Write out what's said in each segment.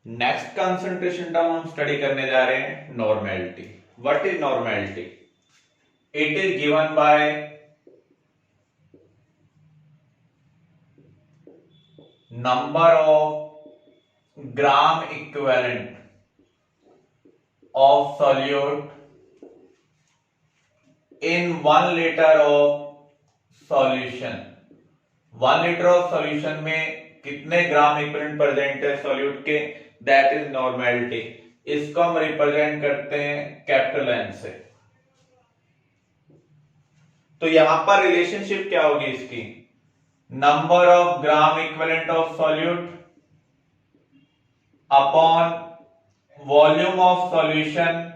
Next concentration term हम study करने जा रहे हैं normality. What is normality? It is given by number of gram equivalent of solute in 1 liter of solution। 1 litre of solution में कितने gram equivalent present है solute के, that is normality. इसको हम रिप्रेजेंट करते हैं कैपिटल एन से। तो यहां पर रिलेशनशिप क्या होगी इसकी? Number of gram equivalent of solute upon volume of solution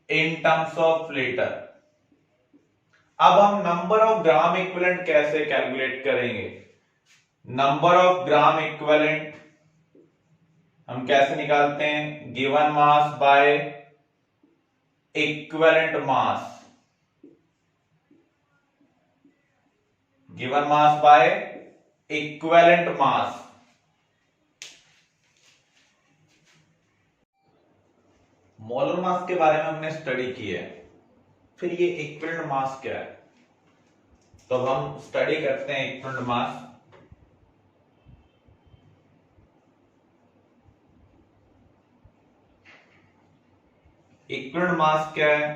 in terms of litre. अब हम नंबर ऑफ ग्राम इक्विवेलेंट कैसे कैलकुलेट करेंगे? नंबर ऑफ ग्राम इक्विवेलेंट हम कैसे निकालते हैं? Given mass by equivalent mass. Given mass by equivalent mass. Molar mass के बारे में हमने स्टडी की है, फिर ये इक्विवेलेंट मास क्या है? तो हम स्टडी करते हैं इक्विवेलेंट मास। इक्विवेलेंट मास क्या है?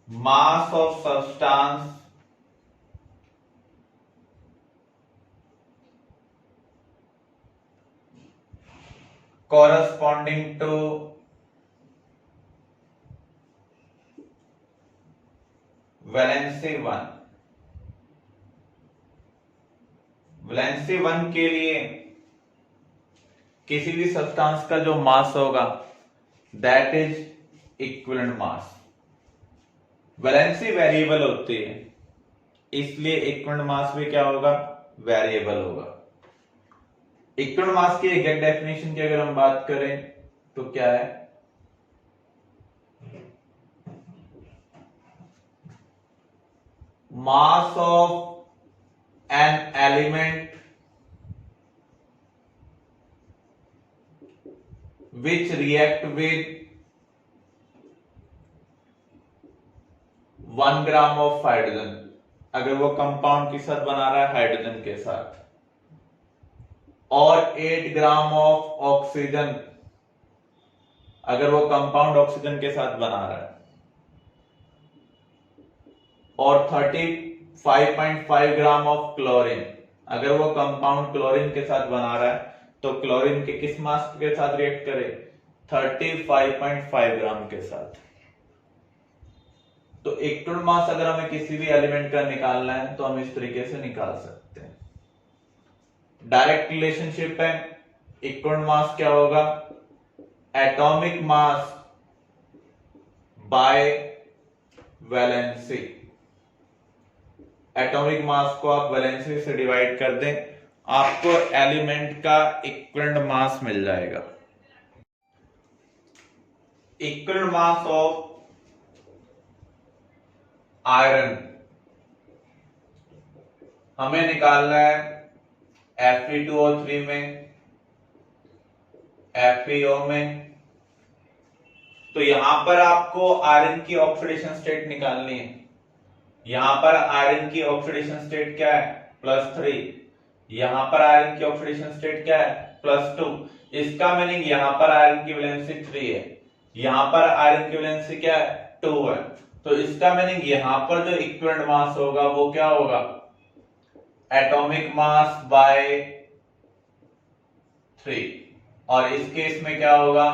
Mass of substance corresponding to valency 1। Valency 1 के लिए किसी भी सब्सटेंस का जो मास होगा that is equivalent mass. Valency variable होती है, इसलिए इक्विवेलेंट मास भी क्या होगा? वेरिएबल होगा। इक्विवेलेंट मास की एग्जैक्ट डेफिनेशन की अगर हम बात करें तो क्या है? Mass of an element which react with 1 gram of hydrogen. अगर वो कंपाउंड के साथ बना रहा है हाइड्रोजन के साथ, और 8 ग्राम ऑफ ऑक्सीजन अगर वो कंपाउंड ऑक्सीजन के साथ बना रहा है, और 35.5 ग्राम ऑफ क्लोरीन अगर वो कंपाउंड क्लोरीन के साथ बना रहा है, तो क्लोरीन के किस मास के साथ रिएक्ट करे? 35.5 ग्राम के साथ। तो इक्विवेलेंट मास अगर हमें किसी भी एलिमेंट का निकालना है तो हम इस तरीके से निकाल सकते हैं। डायरेक्ट रिलेशनशिप है। इक्विवेलेंट मास क्या होगा? Atomic mass by valency. Atomic mass को आप वैलेंसी से डिवाइड कर दें, आपको एलिमेंट का इक्विवेलेंट मास मिल जाएगा। इक्विवेलेंट मास ऑफ आयरन हमें निकालना है Fe2O3 में, FeO में। तो यहां पर आपको आयरन की ऑक्सीडेशन स्टेट निकालनी है। यहां पर आयरन की ऑक्सीडेशन स्टेट क्या है? +3। यहां पर आयरन की ऑक्सीडेशन स्टेट क्या है? +2। इसका मीनिंग यहां पर आयरन की वैलेंसी 3 है, यहां पर आयरन की वैलेंसी क्या है? 2 है। तो इसका मीनिंग यहां पर जो इक्विवेलेंट मास होगा वो क्या होगा? Atomic mass by 3। और इस केस में क्या होगा?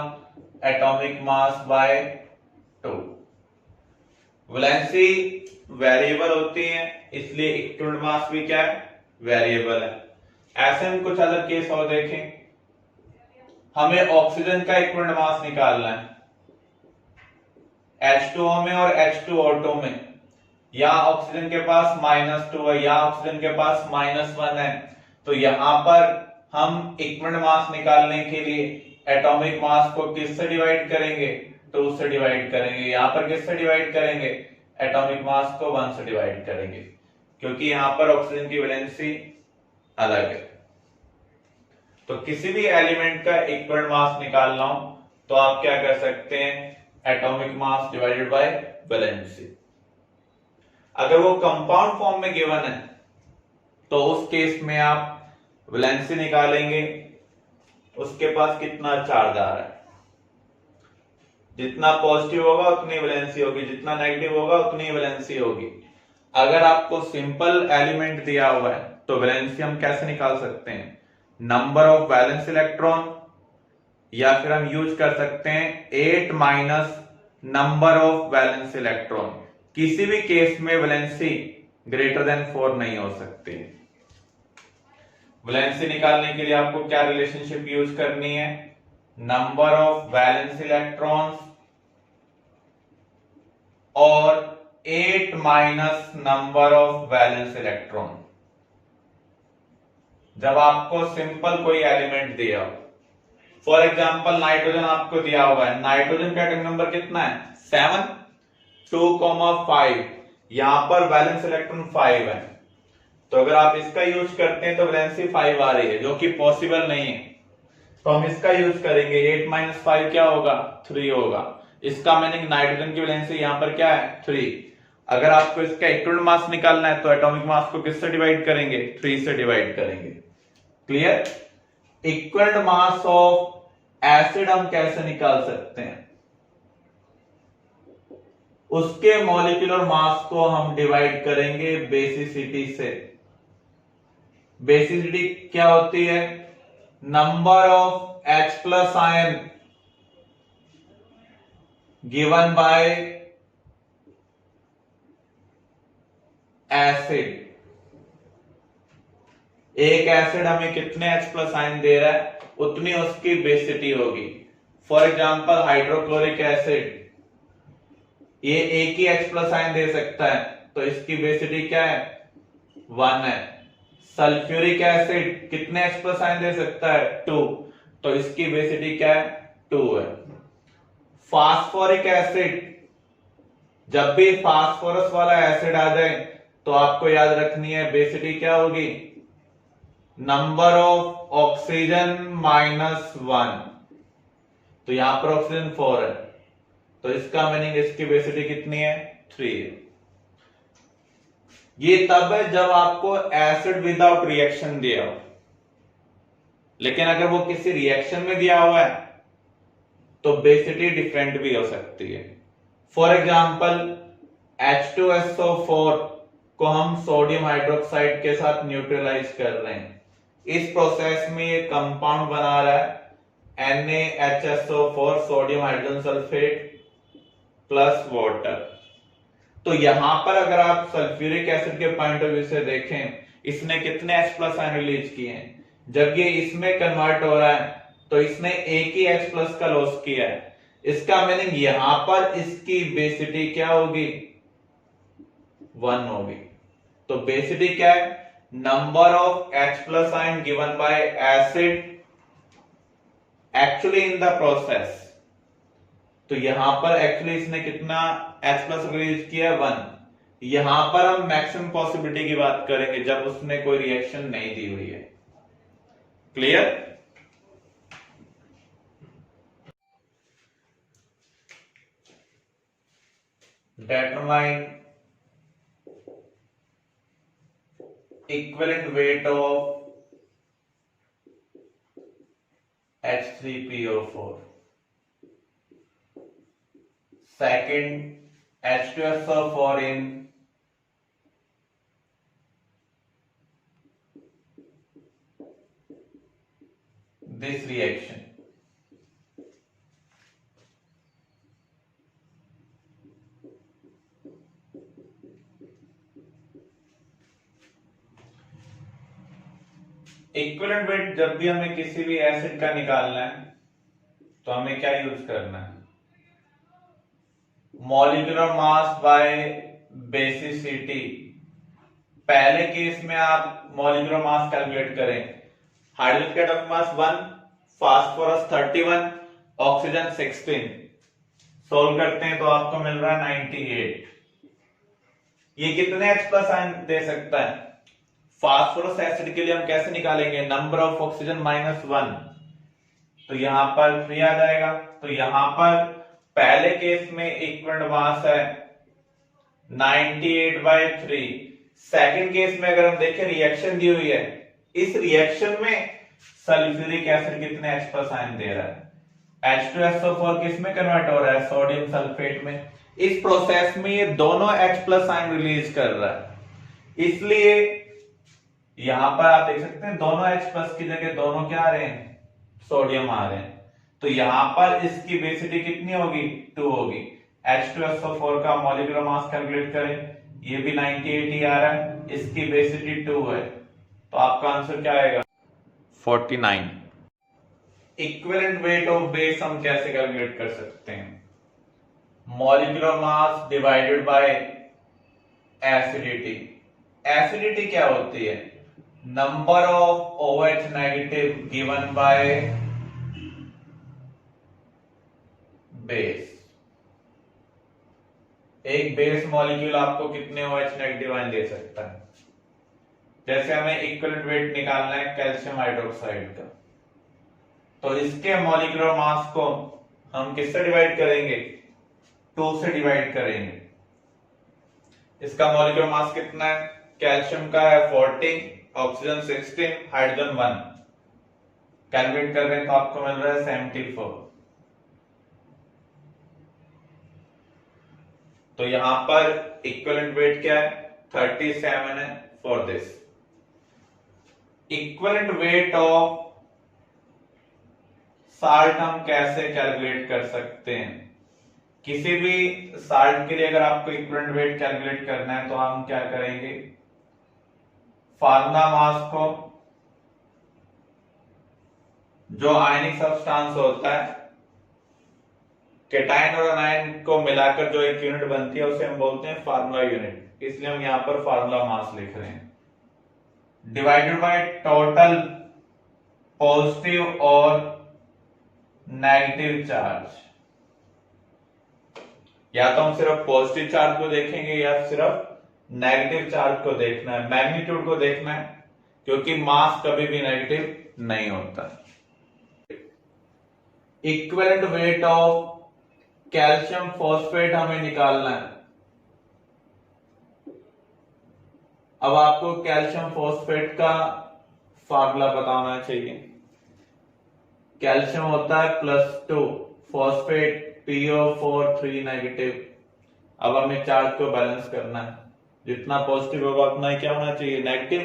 Atomic mass by 2। Valency variable होती है, इसलिए इक्विवेलेंट मास भी क्या है? वेरिएबल है। ऐसे हम कुछ अदर केस और देखें। हमें ऑक्सीजन का इक्विवेलेंट मास निकालना है H2O में और H2O2 में। यहां ऑक्सीजन के पास -2 है, यहां ऑक्सीजन के पास -1 है। तो यहां पर हम इक्विवेलेंट मास निकालने के लिए एटॉमिक मास को किससे डिवाइड करेंगे? 2 से डिवाइड करेंगे। यहां पर किससे डिवाइड करेंगे? एटॉमिक मास को 1 से डिवाइड करेंगे, क्योंकि यहां पर ऑक्सीजन की वैलेंसी अलग है। तो किसी भी एलिमेंट का इक्वल मास निकालना हो तो आप क्या कर सकते हैं, atomic mass divided by valency. अगर वो कंपाउंड फॉर्म में गिवन है तो उस केस में आप वैलेंसी निकालेंगे, उसके पास कितना चार्ज आ रहा है, जितना पॉजिटिव होगा उतनी वैलेंसी होगी, जितना नेगेटिव होगा उतनी वैलेंसी होगी। अगर आपको सिंपल एलिमेंट दिया हुआ है तो वैलेंसी हम कैसे निकाल सकते हैं, नंबर ऑफ वैलेंस इलेक्ट्रॉन, या फिर हम यूज कर सकते हैं 8 minus number of valence electron. किसी भी केस में वैलेंसी ग्रेटर देन 4 नहीं हो सकती। वैलेंसी निकालने के लिए आपको क्या रिलेशनशिप यूज करनी है, नंबर ऑफ वैलेंस इलेक्ट्रॉन्स और 8 minus number of valence electron. जब आपको सिंपल कोई एलिमेंट दिया हो, फॉर एग्जांपल नाइट्रोजन आपको दिया हुआ है, नाइट्रोजन का एटॉमिक नंबर कितना है 7, 2,5, यहां पर वैलेंस इलेक्ट्रॉन 5 है, तो अगर आप इसका यूज करते हैं तो वैलेंसी 5 आ रही है, जो कि पॉसिबल नहीं है, तो हम इसका यूज करेंगे, 8 माइनस 5 क्या होगा 3 होगा। इसका मीनिंग नाइट्रोजन की वैलेंसी यहां पर क्या है 3। अगर आपको इसका इक्वल मास निकालना है तो एटॉमिक मास को किससे डिवाइड करेंगे, 3 से डिवाइड करेंगे। Clear. Equal mass of acid हम कैसे निकाल सकते हैं, उसके मॉलिक्यूलर मास को हम डिवाइड करेंगे बेसिसिटी से। बेसिसिटी क्या होती है, number of H plus ion given by acid. एक एसिड हमें कितने H प्लस आयन दे रहा है उतनी उसकी बेसिसिटी होगी। फॉर एग्जांपल हाइड्रोक्लोरिक एसिड, ये एक ही H प्लस आयन दे सकता है तो इसकी बेसिसिटी क्या है 1 है। सल्फ्यूरिक एसिड कितने H प्लस आयन दे सकता है 2, तो इसकी बेसिसिटी क्या है 2 है। फास्फोरिक एसिड, जब भी फास्फोरस वाला एसिड आ जाए तो आपको याद रखनी है बेसिसिटी क्या होगी, नंबर ऑफ ऑक्सीजन -1, तो यहां पर ऑक्सीजन 4 है, तो इसका मीनिंग इसकी बेसिसिटी कितनी है 3 है। ये तब है जब आपको एसिड विदाउट रिएक्शन दिया हो, लेकिन अगर वो किसी रिएक्शन में दिया हुआ है तो बेसिसिटी डिफरेंट भी हो सकती है। फॉर एग्जांपल H2SO4 को हम सोडियम हाइड्रोक्साइड के साथ न्यूट्रलाइज कर रहे हैं, इस प्रोसेस में ये कंपाउंड बना रहा है NaHSO4 sodium hydrogen sulphate plus water. तो यहां पर अगर आप सल्फ्यूरिक एसिड के पॉइंट ऑफ व्यू से देखें, इसने कितने H प्लस आयन रिलीज किए हैं, जब ये इसमें कन्वर्ट हो रहा है तो इसने एक ही H प्लस का लॉस किया है। इसका मीनिंग यहां पर इसकी बेसिसिटी क्या होगी 1 होगी। तो बेसिसिटी क्या है, number of H plus ion given by acid actually in the process. तो यहां पर एक्चुअली इसने कितना H प्लस रिलीज किया 1। यहां पर हम मैक्सिमम पॉसिबिलिटी की बात करेंगे जब उसने कोई रिएक्शन नहीं दी हुई है। Clear. Determine equivalent weight of H3PO4. Second, H2SO4 in this reaction. Equivalent weight जब भी हमें किसी भी एसिड का निकालना है तो हमें क्या यूज करना है, मॉलिक्यूलर मास बाय बेसिसिटी। पहले केस में आप मॉलिक्यूलर मास कैलकुलेट करें, हाइड्रोजन का atomic mass 1, phosphorus 31, oxygen 16, solve करते हैं तो आपको मिल रहा है 98। ये कितने H प्लस आयन दे सकता है फास्फोरस एसिड के लिए हम कैसे निकालेंगे, नंबर ऑफ ऑक्सीजन -1, तो यहां पर 3 आ जाएगा। तो यहां पर पहले केस में इक्विवेलेंट मास है 98/3। सेकंड केस में अगर हम देखें रिएक्शन दी हुई है, इस रिएक्शन में सल्फ्यूरिक एसिड कितने H+ आयन दे रहा है, H2SO4 किस में कन्वर्ट हो रहा है, सोडियम सल्फेट में। इस प्रोसेस में ये दोनों H+ आयन रिलीज कर रहा है, इसलिए यहां पर आप देख सकते हैं दोनों H+ की जगह दोनों क्या आ रहे हैं, सोडियम आ रहे हैं। तो यहां पर इसकी बेसिटी कितनी होगी, 2 होगी। H2SO4 का मॉलिक्यूलर मास कैलकुलेट करें, ये भी 98 ही आ रहा है, इसकी बेसिटी 2 है, तो आपका आंसर क्या आएगा, 49। इक्विवेलेंट वेट ऑफ बेस हम कैसे कैलकुलेट कर सकते हैं, molecular mass divided by acidity. Acidity क्या होती है, number of OH negative given by base. एक बेस मॉलिक्यूल आपको कितने OH नेगेटिव आयन दे सकता है। जैसे हमें इक्विवेलेंट वेट निकालना है कैल्शियम हाइड्रोक्साइड का, तो इसके मॉलिक्यूलर मास को हम किससे डिवाइड करेंगे, 2 से डिवाइड करेंगे। इसका मॉलिक्यूलर मास कितना है, कैल्शियम का है 14, ऑक्सीजन 16, हाइड्रोजन 1, कैलकुलेट कर रहे हैं तो आपको मिल रहा है 74। तो यहां पर इक्विवेलेंट वेट क्या है, 37 है for this. Equivalent weight of salt हम कैसे कैलकुलेट कर सकते हैं, किसी भी साल्ट के लिए अगर आपको इक्विवेलेंट वेट कैलकुलेट करना है तो हम क्या करेंगे, फार्मूला मास को, जो आयनिक सब्सटेंस होता है, केटायन और अनायन को मिलाकर जो एक यूनिट बनती है उसे हम बोलते हैं फार्मूला यूनिट, इसलिए हम यहां पर फार्मूला मास लिख रहे हैं, डिवाइडेड बाय टोटल पॉजिटिव और नेगेटिव चार्ज। या तो हम सिर्फ पॉजिटिव चार्ज को देखेंगे या सिर्फ नेगेटिव चार्ज को देखना है, मैग्नीट्यूड को देखना है, क्योंकि मास कभी भी नेगेटिव नहीं होता। Equivalent weight of calcium phosphate हमें निकालना है। अब आपको कैल्शियम फॉस्फेट का फार्मूला बताना चाहिए। कैल्शियम होता है +2, फॉस्फेट PO4 3 नेगेटिव। अब हमें चार्ज को बैलेंस करना है, जितना पॉजिटिव होगा उतना ही क्या होना चाहिए, नेगेटिव।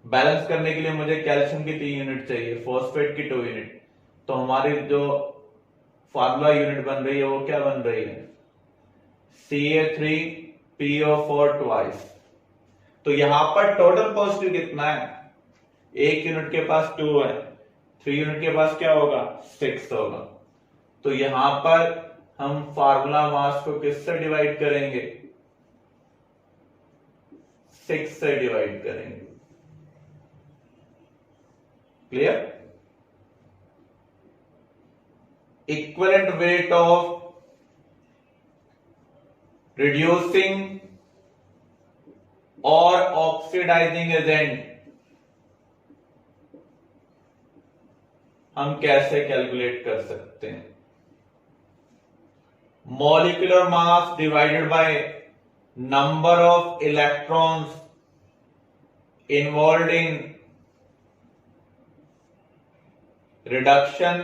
बैलेंस करने के लिए मुझे कैल्शियम की 3 यूनिट चाहिए, फॉस्फेट की 2 यूनिट, तो हमारी जो फार्मूला यूनिट बन रही है वो क्या बन रही है, Ca3PO4 ट्वाइस। तो यहां पर टोटल पॉजिटिव कितना है, एक यूनिट के पास 2 है, 3 यूनिट के पास क्या होगा, 6 होगा। तो यहां पर हम फार्मूला मास को किससे डिवाइड करेंगे, 6 से डिवाइड करेंगे। Clear. Equivalent weight of reducing और ऑक्सीडाइजिंग एजेंट हम कैसे कैलकुलेट कर सकते हैं, molecular mass divided by number of electrons involve in reduction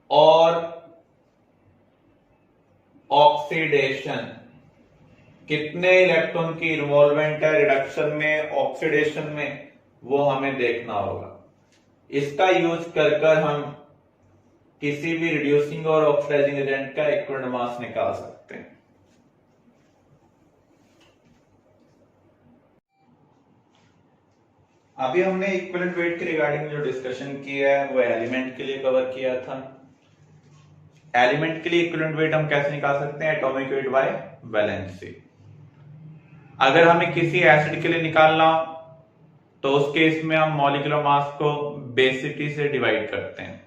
और ऑक्सीडेशन। कितने इलेक्ट्रॉन की इन्वॉल्वमेंट है रिडक्शन में, ऑक्सीडेशन में, वो हमें देखना होगा। इसका यूज कर हम किसी भी रिड्यूसिंग और ऑक्सीडाइजिंग एजेंट का इक्विवेलेंट मास निकाल सकते हैं। अभी हमने इक्विवेलेंट वेट के रिगार्डिंग जो डिस्कशन किया है वो एलिमेंट के लिए कवर किया था। एलिमेंट के लिए इक्विवेलेंट वेट हम कैसे निकाल सकते हैं, एटॉमिक वेट बाय वैलेंसी। अगर हमें किसी एसिड के लिए निकालना हो तो उस केस में हम मॉलिक्यूलर मास को बेसिटी से डिवाइड करते हैं।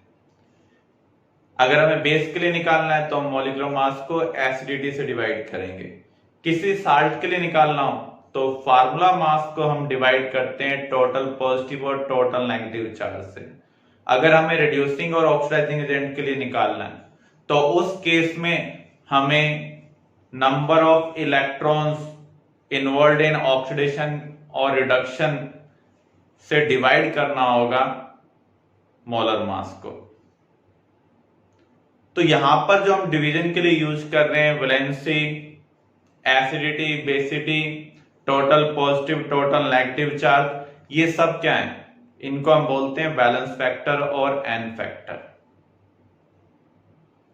अगर हमें बेस के लिए निकालना है तो हम मॉलिक्यूलर मास को एसिडिटी से डिवाइड करेंगे। किसी साल्ट के लिए निकालना हो तो फार्मूला मास को हम डिवाइड करते हैं टोटल पॉजिटिव और टोटल नेगेटिव चार्ज से। अगर हमें रिड्यूसिंग और ऑक्सीडाइजिंग एजेंट के लिए निकालना है तो उस केस में हमें number of electrons involve in oxidation और रिडक्शन से डिवाइड करना होगा मोलर मास को। तो यहां पर जो हम डिवीजन के लिए यूज कर रहे हैं valency, acidity, basicity, total positive, total negative charge, ये सब क्या है, इनको हम बोलते हैं बैलेंस फैक्टर और एन फैक्टर।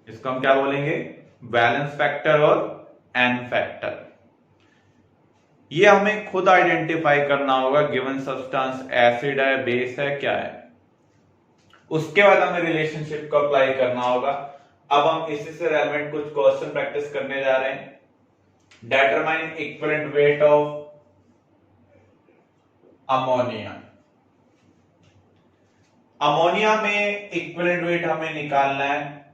इसको हम क्या बोलेंगे, बैलेंस फैक्टर और एन फैक्टर। ये हमें खुद आइडेंटिफाई करना होगा गिवन सब्सटेंस एसिड है, बेस है, क्या है। उसके बाद हमें रिलेशनशिप को अप्लाई करना होगा। अब हम इसी से रेलेवेंट कुछ क्वेश्चन प्रैक्टिस करने जा रहे हैं। Determine equivalent weight of ammonia. Ammonia में इक्विवेलेंट वेट हमें निकालना है,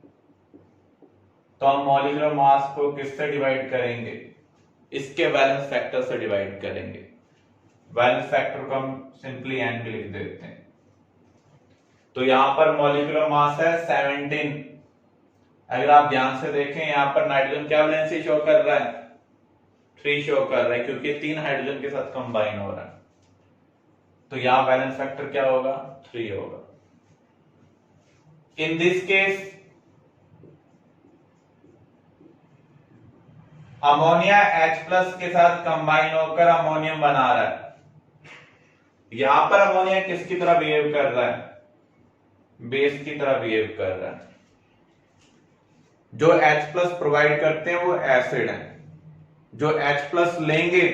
तो हम मॉलिक्यूलर मास को किससे डिवाइड करेंगे, इसके बैलेंस फैक्टर से डिवाइड करेंगे। बैलेंस फैक्टर को हम सिंपली एन भी लिख देते हैं। तो यहां पर मॉलिक्यूलर मास है 17। अगर आप ध्यान से देखें यहां पर नाइट्रोजन क्या वैलेंसी शो कर रहा है, 3 शो कर रहा है, क्योंकि 3 हाइड्रोजन के साथ कंबाइन हो रहा है। तो यहां बैलेंस फैक्टर क्या होगा, 3 होगा। In this case ammonia H+ के साथ कंबाइन होकर अमोनियम बना रहा है। यहां पर अमोनिया किसकी तरह बिहेव कर रहा है, बेस की तरह बिहेव कर रहा है। जो H+ प्रोवाइड करते हैं वो एसिड है, जो H+ लेंगे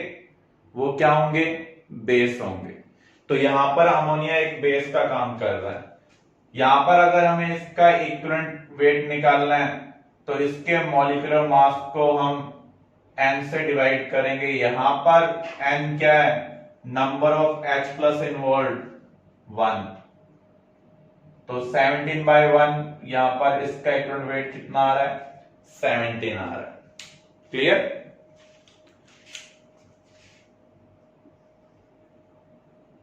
वो क्या होंगे, बेस होंगे। तो यहां पर अमोनिया एक बेस का काम कर रहा है। यहां पर अगर हमें इसका इक्विवेलेंट वेट निकालना है तो इसके मॉलिक्यूलर मास को हम n से डिवाइड करेंगे। यहां पर n क्या है, नंबर ऑफ H+ इन्वॉल्व 1, तो 17/1। यहां पर इसका इक्विवेलेंट वेट कितना आ रहा है, 17 आ रहा है। क्लियर।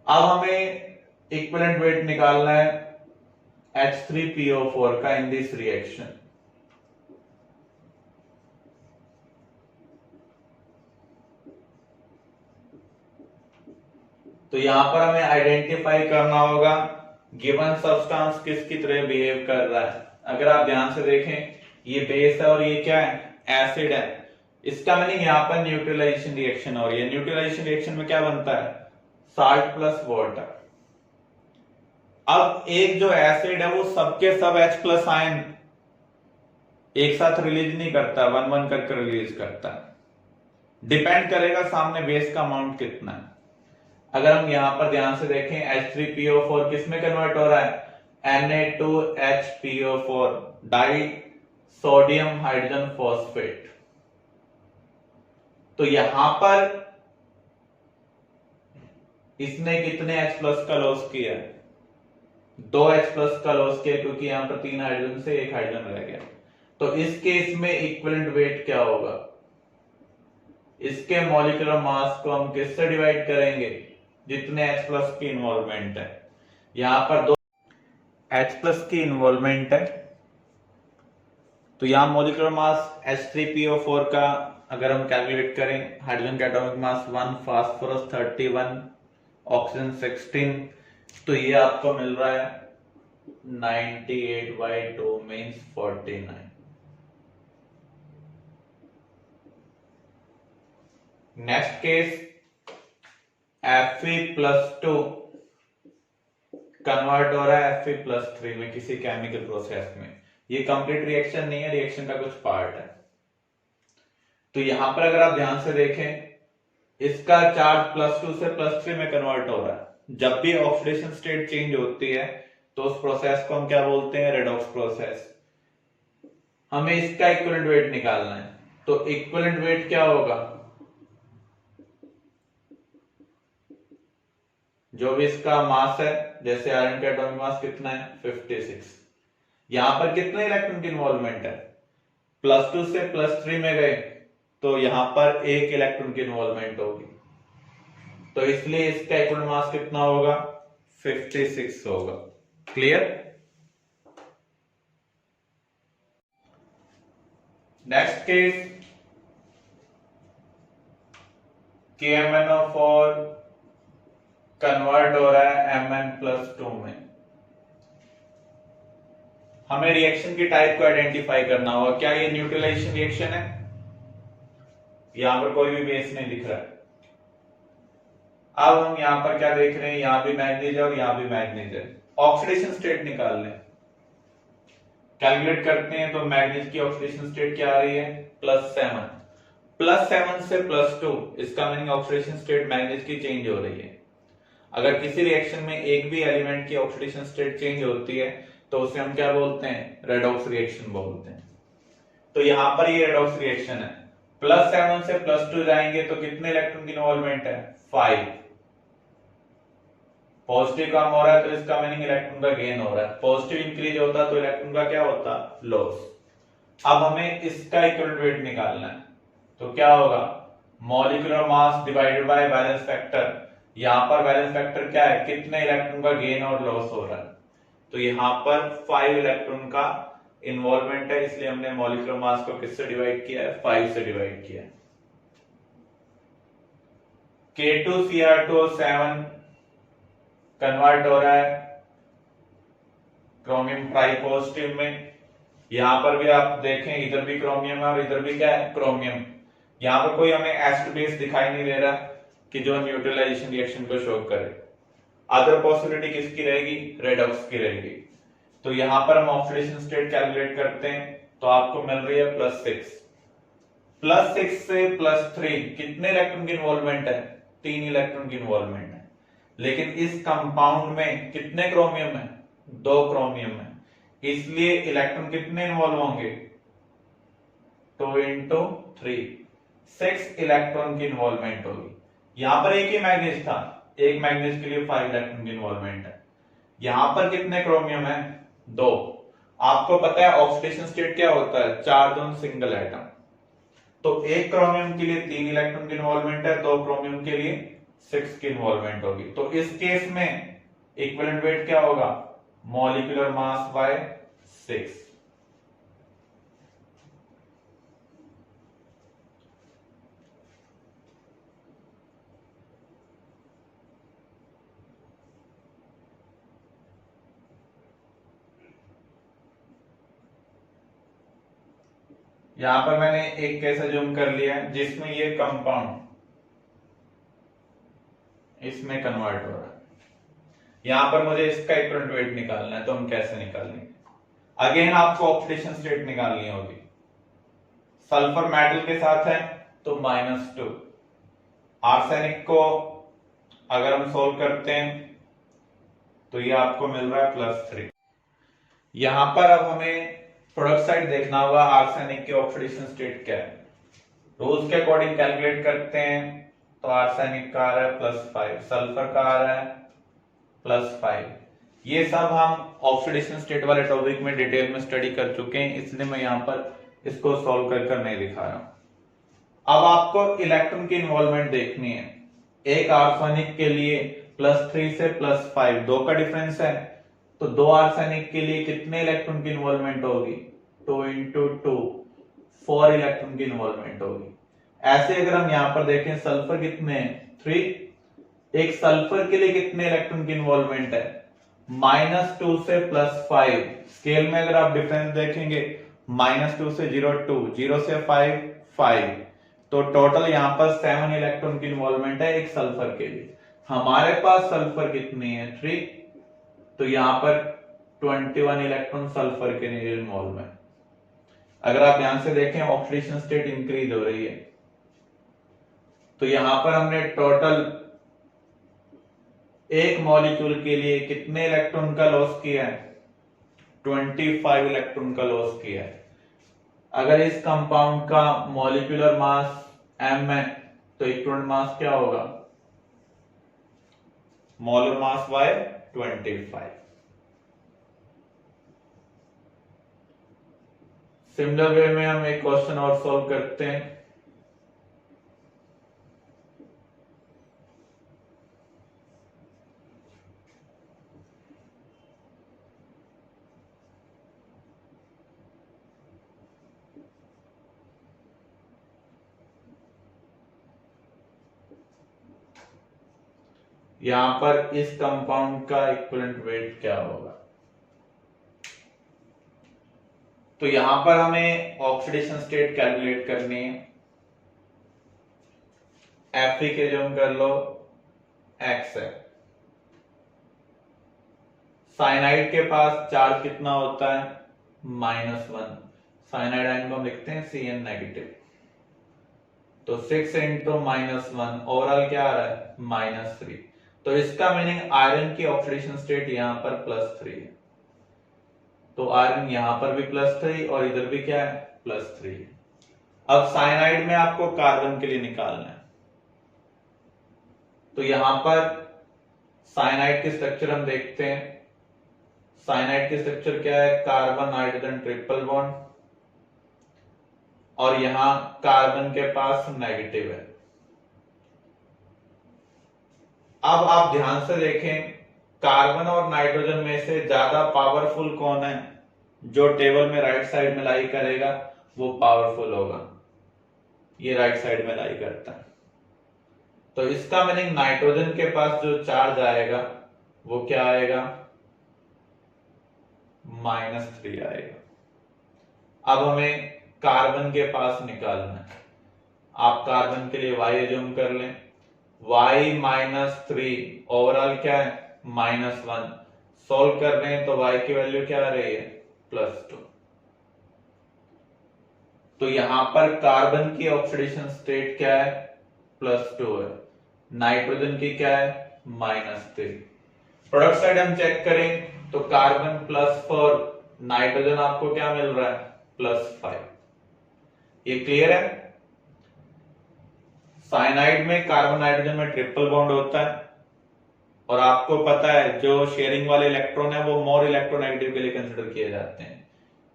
अब हमें इक्विवेलेंट वेट निकालना है H3PO4 का इन दिस रिएक्शन। तो यहां पर हमें आइडेंटिफाई करना होगा गिवन सब्सटेंस किसकी तरह बिहेव कर रहा है। अगर आप ध्यान से देखें ये बेस है और ये क्या है, एसिड है। इसका मीनिंग यहां पर न्यूट्रलाइजेशन रिएक्शन हो रही है। न्यूट्रलाइजेशन रिएक्शन में क्या बनता है, साल्ट प्लस वाटर। अब एक जो एसिड है वो सबके सब H+ आयन एक साथ रिलीज नहीं करता, 1-1 करके रिलीज करता है। डिपेंड करेगा सामने बेस का अमाउंट कितना है। अगर हम यहां पर ध्यान से देखें H3PO4 किस में कन्वर्ट हो रहा है, Na2HPO4, die sodium hydrogen phosphate. तो यहां पर इसने कितने H+ का लॉस किया, 2 H+ का लॉस किया, क्योंकि यहां पर 3 हाइड्रोजन से 1 हाइड्रोजन रह गया। तो इस केस में इक्विवेलेंट वेट क्या होगा, इसके मॉलिक्यूलर मास को हम किससे डिवाइड करेंगे, जितने H+ की इन्वॉल्वमेंट है। यहां पर 2 H+ की इन्वॉल्वमेंट है, तो यहां मॉलिक्यूलर मास H3PO4 का अगर हम कैलकुलेट करें, हाइड्रोजन का एटॉमिक मास 1, फास्फोरस 31, ऑक्सीजन 16, तो ये आपको मिल रहा है 98/2 means 49। Next case Fe+2 convert हो रहा है Fe+3 में किसी केमिकल प्रोसेस में। ये कंप्लीट रिएक्शन नहीं है, रिएक्शन का कुछ पार्ट है। तो यहां पर अगर आप ध्यान से देखें इसका चार्ज +2 से +3 में कन्वर्ट हो रहा है। जब भी ऑक्सीडेशन स्टेट चेंज होती है तो उस प्रोसेस को हम क्या बोलते हैं, रेडॉक्स प्रोसेस। हमें इसका इक्विवेलेंट वेट निकालना है, तो इक्विवेलेंट वेट क्या होगा, जो भी इसका मास है, जैसे आयरन का एटॉमिक मास कितना है 56। यहां पर कितने इलेक्ट्रॉन की इन्वॉल्वमेंट है, +2 से +3 में गए तो यहां पर 1 इलेक्ट्रॉन की इन्वॉल्वमेंट होगी। तो इसलिए इसका इक्वल मास कितना होगा, 56 होगा। Clear. Next case, KMnO4 convert हो रहा है Mn+2 में। हमें रिएक्शन की टाइप को आइडेंटिफाई करना होगा। क्या ये न्यूट्रलाइजेशन रिएक्शन है? यहां पर कोई भी बेस नहीं दिख रहा है। अब हम यहां पर क्या देख रहे हैं, यहां भी मैग्नीज है और यहां भी मैग्नीज है। ऑक्सीडेशन स्टेट निकाल लें, कैलकुलेट करते हैं। तो मैग्नीज की ऑक्सीडेशन स्टेट क्या आ रही है, +7। +7 से +2, इसका मीनिंग ऑक्सीडेशन स्टेट मैग्नीज की चेंज हो रही है। अगर किसी रिएक्शन में एक भी एलिमेंट की ऑक्सीडेशन स्टेट चेंज होती है तो उसे हम क्या बोलते हैं, रेडॉक्स रिएक्शन बोलते हैं। तो यहां पर ये रेडॉक्स रिएक्शन है। +7 से +2 जाएंगे तो कितने इलेक्ट्रॉन की इन्वॉल्वमेंट है, 5। पॉजिटिव कम हो रहा है तो इसका मीनिंग इलेक्ट्रॉन का गेन हो रहा है। पॉजिटिव इंक्रीज होता तो इलेक्ट्रॉन का क्या होता, लॉस। अब हमें इसका इक्विवेलेंट वेट निकालना है। तो क्या होगा, molecular mass divided by balance factor. यहां पर बैलेंस फैक्टर क्या है, कितने इलेक्ट्रॉन का गेन और लॉस हो रहा है। तो यहां पर 5 इलेक्ट्रॉन का इन्वॉल्वमेंट है, इसलिए हमने मॉलिक्यूलर मास को किससे डिवाइड किया है, 5 से डिवाइड किया है। K2Cr2O7 कन्वर्ट हो रहा है क्रोमियम ट्राइपॉजिटिव में। यहां पर भी आप देखें, इधर भी क्रोमियम है और इधर भी क्या है, क्रोमियम। यहां पर कोई हमें एसिड बेस दिखाई नहीं दे रहा कि जो न्यूट्रलाइजेशन रिएक्शन को शो करे। अदर पॉसिबिलिटी किसकी रहेगी, रेडॉक्स की रहेगी। तो यहां पर हम ऑक्सीडेशन स्टेट कैलकुलेट करते हैं तो आपको मिल रही है +6। +6 से +3 कितने इलेक्ट्रॉन की इन्वॉल्वमेंट है, 3 इलेक्ट्रॉन की इन्वॉल्वमेंट है। लेकिन इस कंपाउंड में कितने क्रोमियम है, 2 क्रोमियम है, इसलिए इलेक्ट्रॉन कितने इन्वॉल्व होंगे, 2 into 3, 6 इलेक्ट्रॉन की इन्वॉल्वमेंट होगी। यहां पर एक ही मैग्नीज था, एक मैग्नीज के लिए 5 इलेक्ट्रॉन की इन्वॉल्वमेंट है। यहां पर कितने क्रोमियम है, 2। आपको पता है ऑक्सीडेशन स्टेट क्या होता है, चार्ज ऑन सिंगल एटम। तो एक क्रोमियम के लिए 3 इलेक्ट्रॉन की इन्वॉल्वमेंट है, 2 क्रोमियम के लिए 6 की इन्वॉल्वमेंट होगी। तो इस केस में इक्विवेलेंट वेट क्या होगा, मॉलिक्यूलर मास बाय 6। यहां पर मैंने एक केस जूम कर लिया जिसमें ये कंपाउंड इसमें कन्वर्ट हो रहा है। यहां पर मुझे इसका इक्विवेलेंट वेट निकालना है, तो हम कैसे निकालेंगे, अगेन आपको ऑक्सीडेशन स्टेट निकालनी होगी। सल्फर मेटल के साथ है तो -2। आर्सेनिक को अगर हम सोल्व करते हैं तो ये आपको मिल रहा है +3। यहां पर अब हमें प्रोडक्ट साइड देखना होगा, आर्सेनिक की ऑक्सीडेशन स्टेट क्या है। रूल्स के अकॉर्डिंग कैलकुलेट करते हैं तो आर्सेनिक का आ रहा है +5, सल्फर का आ रहा है +5। ये सब हम ऑक्सीडेशन स्टेट वाले टॉपिक में डिटेल में स्टडी कर चुके हैं, इसलिए मैं यहां पर इसको सॉल्व कर नहीं दिखा रहा हूं। अब आपको इलेक्ट्रॉन की इन्वॉल्वमेंट देखनी है। एक आर्सेनिक के लिए +3 से +5 2 का डिफरेंस है, तो 2 आर्सेनिक के लिए कितने इलेक्ट्रॉन की इन्वॉल्वमेंट होगी, 2 into 2, 4 इलेक्ट्रॉन की इन्वॉल्वमेंट होगी। ऐसे अगर हम यहां पर देखें, सल्फर कितने हैं, 3। एक सल्फर के लिए कितने इलेक्ट्रॉन की इन्वॉल्वमेंट है, -2 से +5। स्केल में अगर आप डिफरेंस देखेंगे, -2 से 0 2, 0 से 5 5, तो टोटल यहां पर 7 इलेक्ट्रॉन की इन्वॉल्वमेंट है एक सल्फर के लिए। हमारे पास सल्फर कितनी है, 3, तो यहां पर 21 इलेक्ट्रॉन सल्फर के लिए इन्वॉल्व है। अगर आप ध्यान से देखें, ऑक्सीडेशन स्टेट इंक्रीज हो रही है। तो यहां पर हमने टोटल एक मॉलिक्यूल के लिए कितने इलेक्ट्रॉन का लॉस किया है, 25 इलेक्ट्रॉन का लॉस किया है। अगर इस कंपाउंड का मॉलिक्यूलर मास m है तो इक्विवेलेंट मास क्या होगा, molar mass by 25। Similar way में हम एक क्वेश्चन और सॉल्व करते हैं। यहां पर इस कंपाउंड का इक्विवेलेंट वेट क्या होगा। तो यहां पर हमें ऑक्सीडेशन स्टेट कैलकुलेट करनी है। Fe के जो कर लो x है। साइनाइड के पास चार्ज कितना होता है -1। साइनाइड आयन को हम लिखते हैं Cn नेगेटिव। तो 6 इंटू -1 ओवरऑल क्या आ रहा है -3। तो इसका मीनिंग आयरन की ऑक्सीडेशन स्टेट यहां पर +3 है। तो आयरन यहां पर भी +3 और इधर भी क्या है +3 है। अब साइनाइड में आपको कार्बन के लिए निकालना है। तो यहां पर साइनाइड के स्ट्रक्चर हम देखते हैं। साइनाइड के स्ट्रक्चर क्या है, कार्बन हाइड्रोजन ट्रिपल बॉन्ड और यहां कार्बन के पास नेगेटिव है। अब आप ध्यान से देखें, कार्बन और नाइट्रोजन में से ज्यादा पावरफुल कौन है, जो टेबल में राइट साइड में लाई करेगा वो पावरफुल होगा। ये राइट साइड में लाई करता है। तो इसका मीनिंग नाइट्रोजन के पास जो चार्ज आएगा वो क्या आएगा -3 आएगा। अब हमें कार्बन के पास निकालना है। आप कार्बन के लिए y एज्यूम कर लें। y -3 ओवरऑल क्या है -1। सोल्व कर रहे हैं तो y की वैल्यू क्या आ रही है +2। तो यहां पर कार्बन की ऑक्सीडेशन स्टेट क्या है +2 है, नाइट्रोजन की क्या है -3। प्रोडक्ट साइड हम चेक करें तो कार्बन +4, नाइट्रोजन आपको क्या मिल रहा है +5। ये क्लियर है। साइनाइड में कार्बन नाइट्रोजन में ट्रिपल बॉन्ड होता है और आपको पता है जो शेयरिंग वाले इलेक्ट्रॉन है वो मोर इलेक्ट्रोनेगेटिव के लिए कंसिडर किए जाते हैं।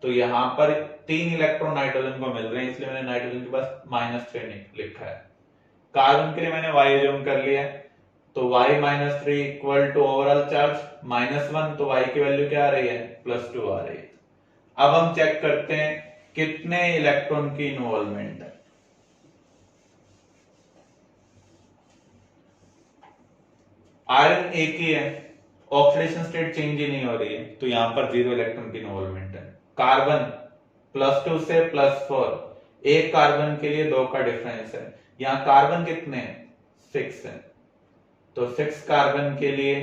तो यहां पर 3 इलेक्ट्रॉन नाइट्रोजन को मिल रहे हैं, इसलिए मैंने नाइट्रोजन के पास -3 लिखा है। कार्बन के लिए मैंने y एज्यूम कर लिया है। तो y -3 equal to overall charge -1। तो y की वैल्यू क्या आ रही है +2 आ रही है। अब हम चेक करते हैं कितने इलेक्ट्रॉन की इन्वॉल्वमेंट है। आयरन एक ही है, ऑक्सीडेशन स्टेट चेंज ही नहीं हो रही है, तो यहां पर 0 इलेक्ट्रॉन की इन्वॉल्वमेंट है। कार्बन +2 से +4, एक कार्बन के लिए 2 का डिफरेंस है। यहां कार्बन कितने हैं 6 है, तो 6 कार्बन के लिए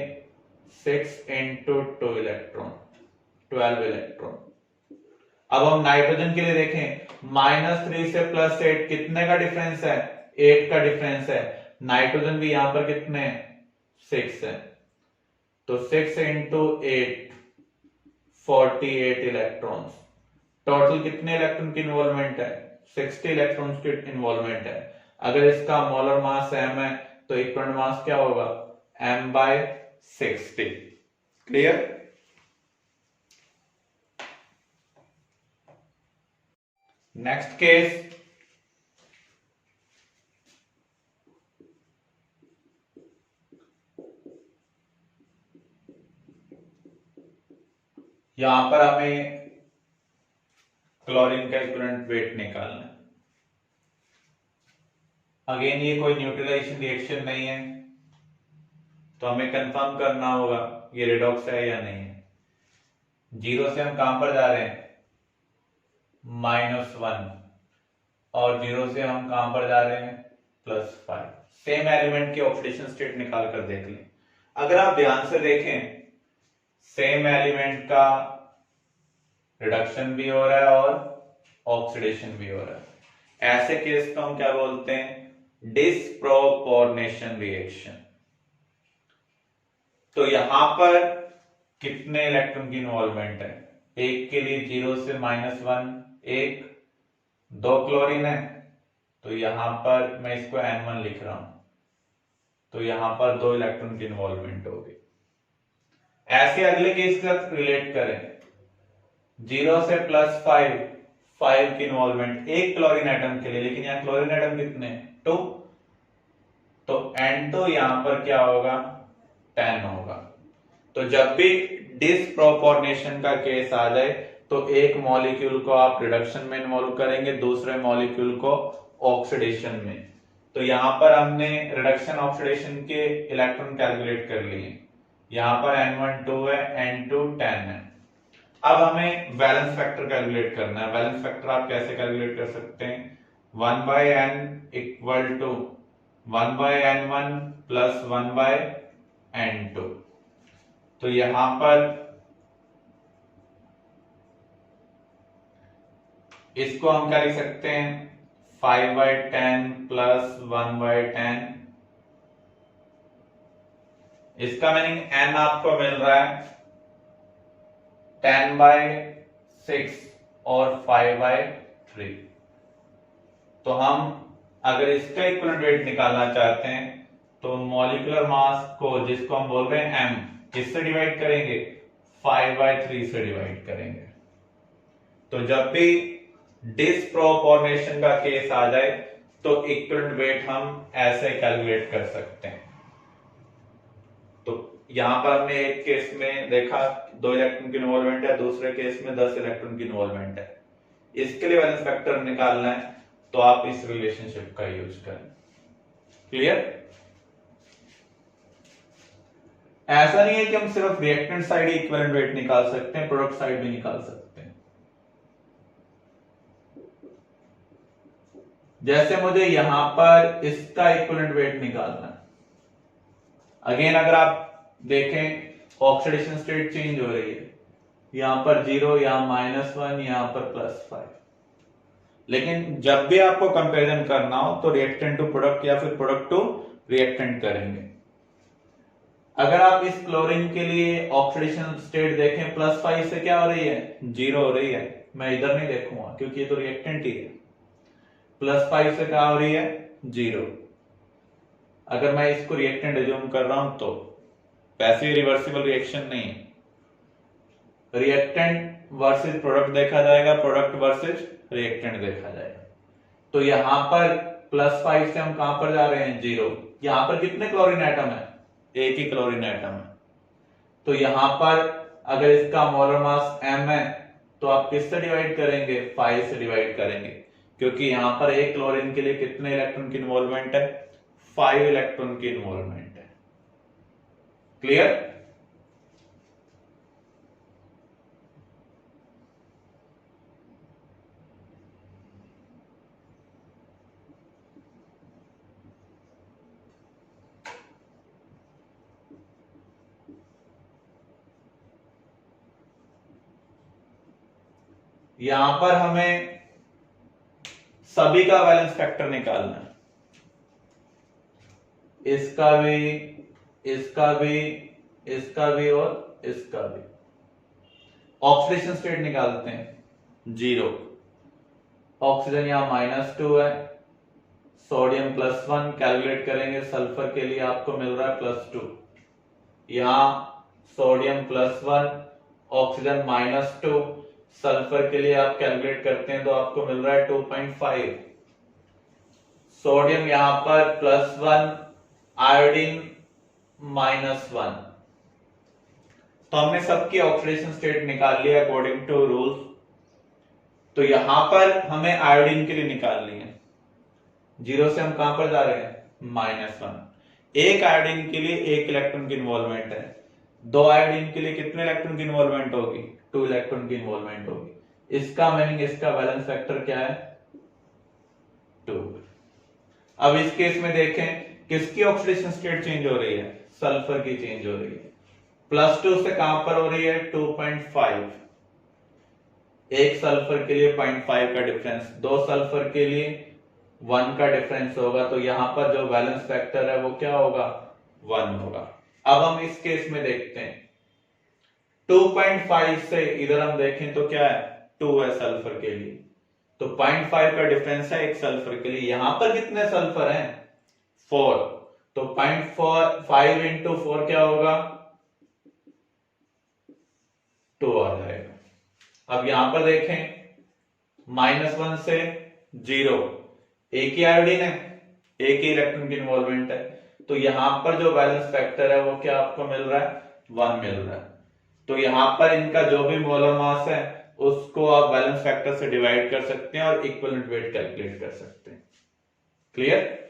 6 इंटू 2 इलेक्ट्रॉन 12 इलेक्ट्रॉन। अब हम नाइट्रोजन के लिए देखें, -3 से +8 कितने का डिफरेंस है 8 का डिफरेंस है। नाइट्रोजन भी यहां पर कितने 6 है, तो 6 इंटू 8 48 इलेक्ट्रॉन्स। टोटल कितने इलेक्ट्रॉन की इन्वॉल्वमेंट है 60 इलेक्ट्रॉन्स की इन्वॉल्वमेंट है। अगर इसका मोलर मास m है तो इक्विवेलेंट मास क्या होगा m/60। क्लियर। नेक्स्ट केस, यहां पर हमें क्लोरीन का इक्विवेलेंट वेट निकालना है। अगेन ये कोई न्यूट्रलाइजेशन रिएक्शन नहीं है, तो हमें कंफर्म करना होगा ये रिडॉक्स है या नहीं है। 0 से हम कहां पर जा रहे हैं -1 और 0 से हम कहां पर जा रहे हैं +5। सेम एलिमेंट की ऑक्सीडेशन स्टेट निकाल कर देख लें। अगर आप ध्यान से देखें, सेम एलिमेंट का रिडक्शन भी हो रहा है और ऑक्सीडेशन भी हो रहा है। ऐसे केस को हम क्या बोलते हैं डिस्प्रोपोर्शनेशन रिएक्शन। तो यहां पर कितने इलेक्ट्रॉन की इन्वॉल्वमेंट है, एक के लिए 0 से -1 एक, 2 क्लोरीन है तो यहां पर मैं इसको N1 लिख रहा हूं, तो यहां पर 2 इलेक्ट्रॉन की इन्वॉल्वमेंट होगी। ऐसे अगले केस के साथ रिलेट करें, 0 से +5 की इन्वॉल्वमेंट एक क्लोरीन एटम के लिए, लेकिन यहां क्लोरीन एटम कितने 2, तो N2 यहां पर क्या होगा 10 होगा। तो जब भी डिस्प्रोपोर्शनेशन का केस आ जाए तो एक मॉलिक्यूल को आप रिडक्शन में इन्वॉल्व करेंगे, दूसरे मॉलिक्यूल को ऑक्सीडेशन में। तो यहां पर हमने रिडक्शन ऑक्सीडेशन के इलेक्ट्रॉन कैलकुलेट कर लिए। यहां पर N1 2 है, N2 10 है। अब हमें वैलेंस फैक्टर कैलकुलेट करना है। वैलेंस फैक्टर आप कैसे कैलकुलेट कर सकते हैं? 1/n equal to 1/n1 plus 1/n2। तो यहां पर इसको हम क्या लिख सकते हैं? 5/10 प्लस 1/10। इसका मीनिंग n आपको मिल रहा है 10/6 और 5/3। तो हम अगर इसका इक्विवेलेंट वेट निकालना चाहते हैं तो मॉलिक्यूलर मास को, जिसको हम बोल रहे हैं m, किससे डिवाइड करेंगे? 5/3 से डिवाइड करेंगे। तो जब भी डिसप्रोपोर्शनेशन का केस आ जाए तो इक्विवेलेंट वेट हम ऐसे कैलकुलेट कर सकते हैं। तो यहां पर हमने एक केस में देखा 2 इलेक्ट्रॉन की इन्वॉल्वमेंट है, दूसरे केस में 10 इलेक्ट्रॉन की इन्वॉल्वमेंट है। इसके लिए वैलेंस फैक्टर निकालना है तो आप इस रिलेशनशिप का यूज करें। क्लियर? ऐसा नहीं है कि हम सिर्फ रिएक्टेंट साइड ही इक्विवेलेंट वेट निकाल सकते हैं, प्रोडक्ट साइड भी निकाल सकते हैं। जैसे मुझे यहां पर इसका इक्विवेलेंट वेट निकालना है। अगेन अगर आप देखें ऑक्सीडेशन स्टेट चेंज हो रही है, यहां पर 0, यहां -1, यहां पर +5। लेकिन जब भी आपको कंपैरिजन करना हो तो रिएक्टेंट टू प्रोडक्ट या फिर प्रोडक्ट टू रिएक्टेंट करेंगे। अगर आप इस क्लोरीन के लिए ऑक्सीडेशन स्टेट देखें, +5 से क्या हो रही है? 0 हो रही है। मैं इधर नहीं देखूंगा क्योंकि ये तो रिएक्टेंट ही है। +5 से क्या हो रही है? 0। अगर मैं इसको रिएक्टेंट एज्यूम कर रहा हूं तो पैसिव रिवर्सिबल रिएक्शन नहीं है। रिएक्टेंट वर्सेस प्रोडक्ट देखा जाएगा, प्रोडक्ट वर्सेस रिएक्टेंट देखा जाएगा। तो यहां पर +5 से हम कहां पर जा रहे हैं? 0। यहां पर कितने क्लोरीन एटम है? एक ही क्लोरीन एटम है। तो यहां पर अगर इसका मोलर मास m है तो आप किससे डिवाइड करेंगे? 5 से डिवाइड करेंगे, क्योंकि यहां पर एक क्लोरीन के लिए कितने इलेक्ट्रॉन की इन्वॉल्वमेंट है? 5 इलेक्ट्रॉन की इन्वॉल्वमेंट है। क्लियर? यहां पर हमें सभी का वैलेंस फैक्टर निकालना है। इसका भी, इसका भी, इसका भी और इसका भी। ऑक्सीडेशन स्टेट निकालते हैं। 0, ऑक्सीजन यहां -2 है, सोडियम +1 कैलकुलेट करेंगे। सल्फर के लिए आपको मिल रहा है +2। यहां सोडियम +1, ऑक्सीजन -2, सल्फर के लिए आप कैलकुलेट करते हैं तो आपको मिल रहा है 2.5। सोडियम यहां पर +1, आयोडीन -1। तो हमने सबकी ऑक्सीडेशन स्टेट निकाल लिया अकॉर्डिंग टू रूल्स। तो यहां पर हमें आयोडीन के लिए निकालनी है। 0 से हम कहां पर जा रहे हैं? -1। एक आयोडीन के लिए 1 इलेक्ट्रॉन की इन्वॉल्वमेंट है। 2 आयोडीन के लिए कितने इलेक्ट्रॉन की इन्वॉल्वमेंट होगी? 2 इलेक्ट्रॉन की इन्वॉल्वमेंट होगी। इसका मीनिंग, इसका वैलेंस फैक्टर क्या है? 2। अब इस केस में देखें किसकी ऑक्सीडेशन स्टेट चेंज हो रही है? सल्फर की चेंज हो रही है। +2 से कहां पर हो रही है? 2.5। एक सल्फर के लिए 0.5 का डिफरेंस, 2 सल्फर के लिए 1 का डिफरेंस होगा। तो यहां पर जो वैलेंस फैक्टर है वो क्या होगा? 1 होगा। अब हम इस केस में देखते हैं 2.5 से इधर हम देखें तो क्या है? 2 है सल्फर के लिए, तो 0.5 का डिफरेंस है एक सल्फर के लिए। यहां पर कितने सल्फर हैं? 4। तो 0.5 इंटू 4 क्या होगा? 2 आ जाएगा। अब यहां पर देखें -1 से 0, एक ही आयोडीन है, एक ही इलेक्ट्रॉन की इन्वॉल्वमेंट है। तो यहां पर जो बैलेंस फैक्टर है वो क्या आपको मिल रहा है? 1 मिल रहा है। तो यहां पर इनका जो भी मोलर मास है उसको आप बैलेंस फैक्टर से डिवाइड कर सकते हैं और इक्विवेलेंट वेट कैलकुलेट कर सकते हैं। क्लियर?